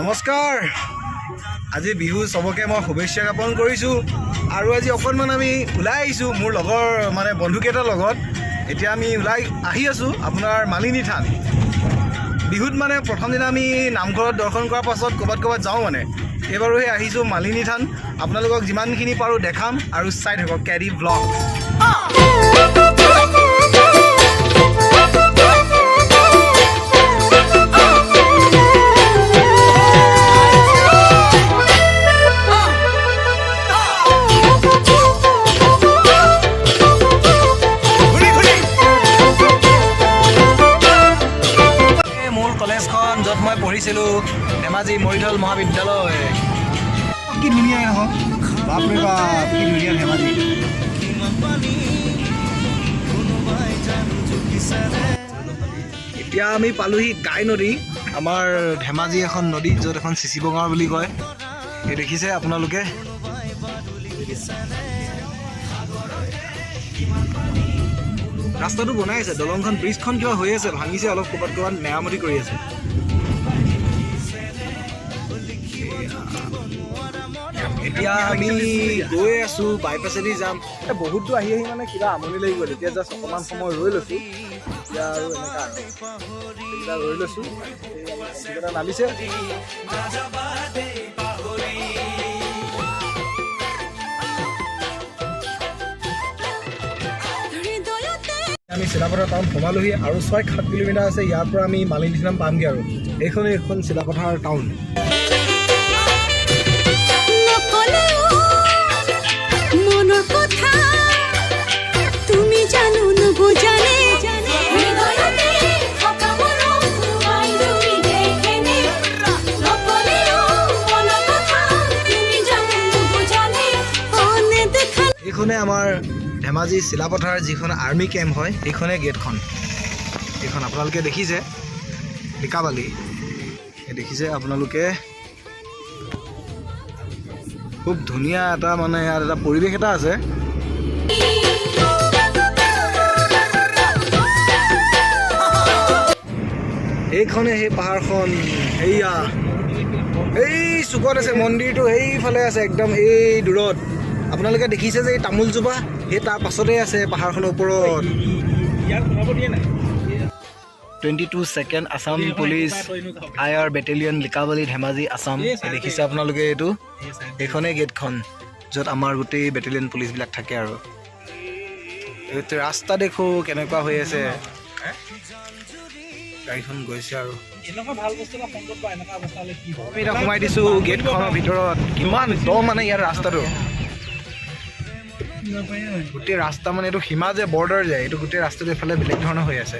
নমস্কাৰ আজি বিহু সবকে মই শুভেচ্ছা জ্ঞাপন কৰিছোঁ আৰু আজি অকণমান আমি ওলাই আহিছোঁ মোৰ লগৰ মানে বন্ধুকেইটাৰ লগত এতিয়া আমি ওলাই আহি আছোঁ আপোনাৰ মালিনী থান বিহুত মানে প্ৰথম দিনা আমি নামঘৰত দৰ্শন কৰাৰ পাছত ক'ৰবাত যাওঁ মানে এইবাৰো সেই আহিছোঁ মালিনী থান আপোনালোকক যিমানখিনি পাৰোঁ দেখাম আৰু চাই থাকক কেৰি ব্লগ য'ত মই পঢ়িছিলোঁ ধেমাজি মৰিধল মহাবিদ্যালয় কি ধুনীয়া নহয় বাপৰে বাপ কি ধুনীয়া ধেমাজি এতিয়া আমি পালোহি গাই নদী আমাৰ ধেমাজি এখন নদী য'ত এখন চিচি বঙাৰ বুলি কয় এই দেখিছে আপোনালোকে ৰাস্তাটো বনাই আছে দলংখন ব্ৰিজখন কিবা হৈ আছে ভাঙিছে অলপ ক'ৰবাত মেৰামতি কৰি আছে এতিয়া আমি গৈ আছোঁ বাইপাছেদি যাম বহুতো আহি মানে কিবা আমনি লাগি গ'ল এতিয়া জাষ্ট অকণমান সময় ৰৈ লৈছোঁ এতিয়া আৰু এনেকুৱা ৰৈ লৈছোঁ এইকেইটা নামিছে আমি চিলাপথাৰ টাউন সোমালোহি আৰু 6-7 কিলোমিটাৰ আছে ইয়াৰ পৰা আমি মালিনী থান পামগৈ আৰু এইখন চিলাপথাৰ টাউন এইখনে আমাৰ ধেমাজি চিলাপথাৰ যিখন আৰ্মি কেম্প হয় এইখনে গেটখন এইখন আপোনালোকে দেখিছে লিকাবালি দেখিছে আপোনালোকে খুব ধুনীয়া এটা মানে ইয়াত এটা পৰিৱেশ এটা আছে এইখনে সেই পাহাৰখন সেয়া এই চুকত আছে মন্দিৰটো সেইফালে আছে একদম এই দূৰত আপোনালোকে দেখিছে যে এই তামোলজোপা সেই তাৰ পাছতে আছে পাহাৰখনৰ ওপৰত 22 2nd Assam police Iyer battalion Likabali Dhemaji Assam দেখিছে আপোনালোকে এইখনেই গেটখন য'ত আমাৰ গোটেই বেটেলিয়ন পুলিচবিলাক থাকে আৰু ৰাস্তা দেখো কেনেকুৱা হৈ আছে গাড়ীখন গৈছে আৰু এতিয়া সোমাই দিছোঁ গেটখনৰ ভিতৰত কিমান দ মানে ইয়াৰ ৰাস্তাটো গোটেই ৰাস্তা মানে এইটো সীমা যে বৰ্ডাৰ যায় এইটো গোটেই ৰাস্তাটো এইফালে বেলেগ ধৰণৰ হৈ আছে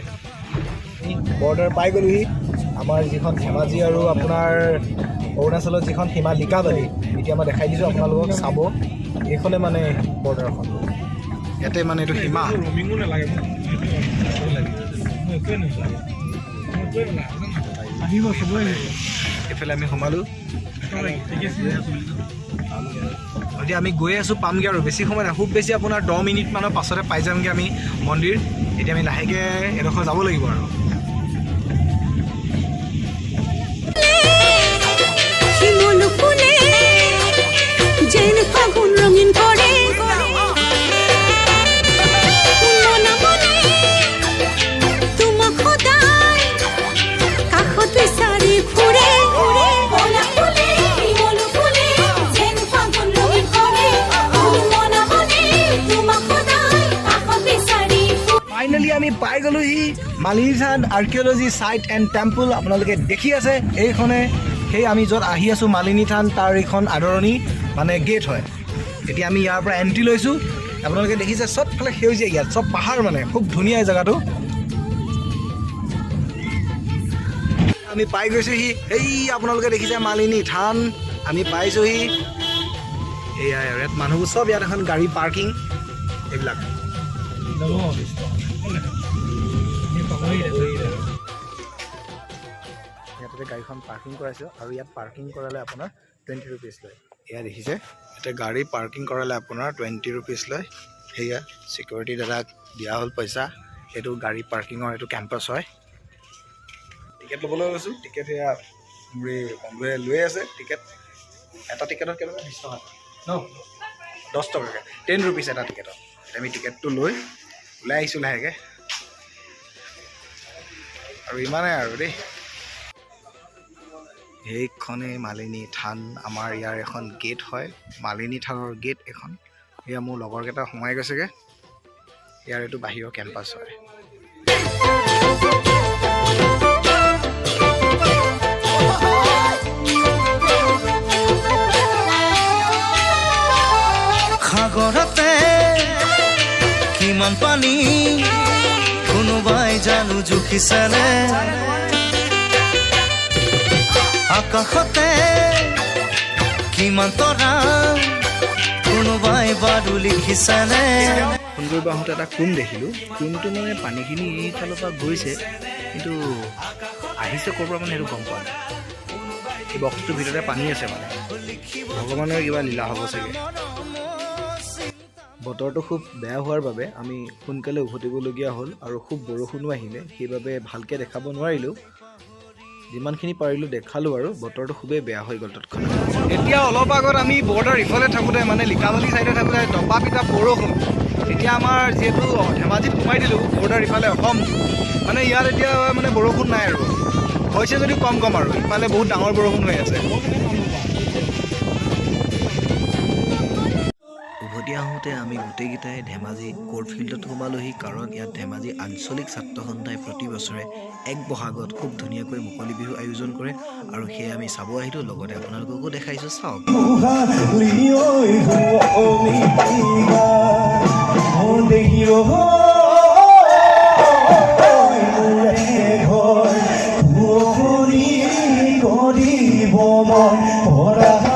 বৰ্ডাৰ পাই গ'লোহি আমাৰ যিখন ধেমাজি আৰু আপোনাৰ অৰুণাচলৰ যিখন সীমা লিকাবালি এতিয়া মই দেখাই দিছোঁ আপোনালোকক চাব এইখনে মানে বৰ্ডাৰখন ইয়াতে মানে এইটো সীমা এইফালে আমি সোমালোঁ এতিয়া আমি গৈ আছোঁ পামগৈ আৰু বেছি সময় নাই খুব বেছি আপোনাৰ 10 মিনিটমানৰ পাছতে পাই যামগৈ আমি মন্দিৰ এতিয়া আমি লাহেকৈ এডোখৰ যাব লাগিব আৰু ফাইনেলি আমি পাই গ'লোহি মালিনী থান আৰ্কিঅ'লজি চাইট এণ্ড টেম্পল আপোনালোকে দেখি আছে এইখনে সেই আমি য'ত আহি আছোঁ মালিনী থান তাৰ এইখন আদৰণি মানে গেট হয় এতিয়া আমি ইয়াৰ পৰা এণ্ট্ৰি লৈছোঁ আপোনালোকে দেখিছে চবফালে সেউজীয়া ইয়াত চব পাহাৰ মানে খুব ধুনীয়া জেগাটো আমি পাই গৈছোঁহি এই আপোনালোকে দেখিছে মালিনী থান আমি পাইছোঁহি এয়া ইয়াত মানুহবোৰ চব ইয়াত এখন গাড়ী পাৰ্কিং এইবিলাক ইয়াতে গাড়ীখন পাৰ্কিং কৰাইছোঁ আৰু ইয়াত পাৰ্কিং কৰালে আপোনাৰ 20 rupees লয় এয়া দেখিছে ইয়াতে গাড়ী পাৰ্কিং কৰালে আপোনাৰ 20 rupees লয় সেয়া সিকিউৰিটি দাদাক দিয়া হ'ল পইচা এইটো গাড়ী পাৰ্কিঙৰ এইটো কেম্পাছ হয় টিকেট ল'বলৈ গৈছোঁ টিকেট সেয়া মোৰ এই বন্ধুৱে লৈ আছে টিকেট। এটা টিকেটত কেনেকুৱা 20 টকা ন 10 টকাকৈ 10 ৰুপিজ এটা টিকেটত। আমি টিকেটটো লৈ ওলাই আহিছোঁ লাহেকৈ আৰু ইমানেই আৰু দেই। সেইখনেই মালিনী থান, আমাৰ ইয়াৰ এখন গেট হয়, মালিনী থানৰ গেট এখন। এয়া মোৰ লগৰকেইটা সোমাই গৈছেগৈ। ইয়াৰ এইটো বাহিৰৰ কেম্পাছ হয়। সাগৰতে কিমান পানী কোনোবাই জানো জুখিছেনে, আকাশতে কিমান তৰা কোনোবাই বাৰু লিখিছেনে। ফোন কৰিব আহোঁতে এটা কোন দেখিলোঁ। কোনটো মানে পানীখিনি এইফালৰ পৰা গৈছে, কিন্তু আহিছে ক'ৰ পৰা মানে সেইটো গম পোৱা নাই। এই বক্সটোৰ ভিতৰতে পানী আছে মানে, ভগৱানৰ কিবা লীলা হ'ব চাগে। বতৰটো খুব বেয়া হোৱাৰ বাবে আমি সোনকালে উভতিবলগীয়া হ'ল আৰু খুব বৰষুণো আহিলে, সেইবাবে ভালকৈ দেখাব নোৱাৰিলোঁ। যিমানখিনি পাৰিলোঁ দেখালোঁ আৰু বতৰটো খুবেই বেয়া হৈ গ'ল তৎক্ষণাত। এতিয়া অলপ আগত আমি বৰ্ডাৰ ইফালে থাকোঁতে মানে লিকাবালি ছাইডে থাকোঁতে দবা পিটা বৰষুণ। এতিয়া আমাৰ যিহেতু ধেমাজিত সোমাই দিলোঁ বৰ্ডাৰ ইফালে অসম, মানে ইয়াত এতিয়া মানে বৰষুণ নাই আৰু হৈছে যদিও কম কম আৰু ইফালে বহুত ডাঙৰ বৰষুণ হৈ আছে। উভতি আহোঁতে আমি গোটেইকেইটাই ধেমাজি কোৰ্ট ফিল্ডত সোমালোহি, কাৰণ ইয়াত ধেমাজি আঞ্চলিক ছাত্ৰ সন্থাই প্ৰতি বছৰে 1 বহাগত খুব ধুনীয়াকৈ মুকলি বিহু আয়োজন কৰে আৰু সেয়ে আমি চাব আহিলোঁ। লগতে আপোনালোককো দেখাইছোঁ, চাওক। Oh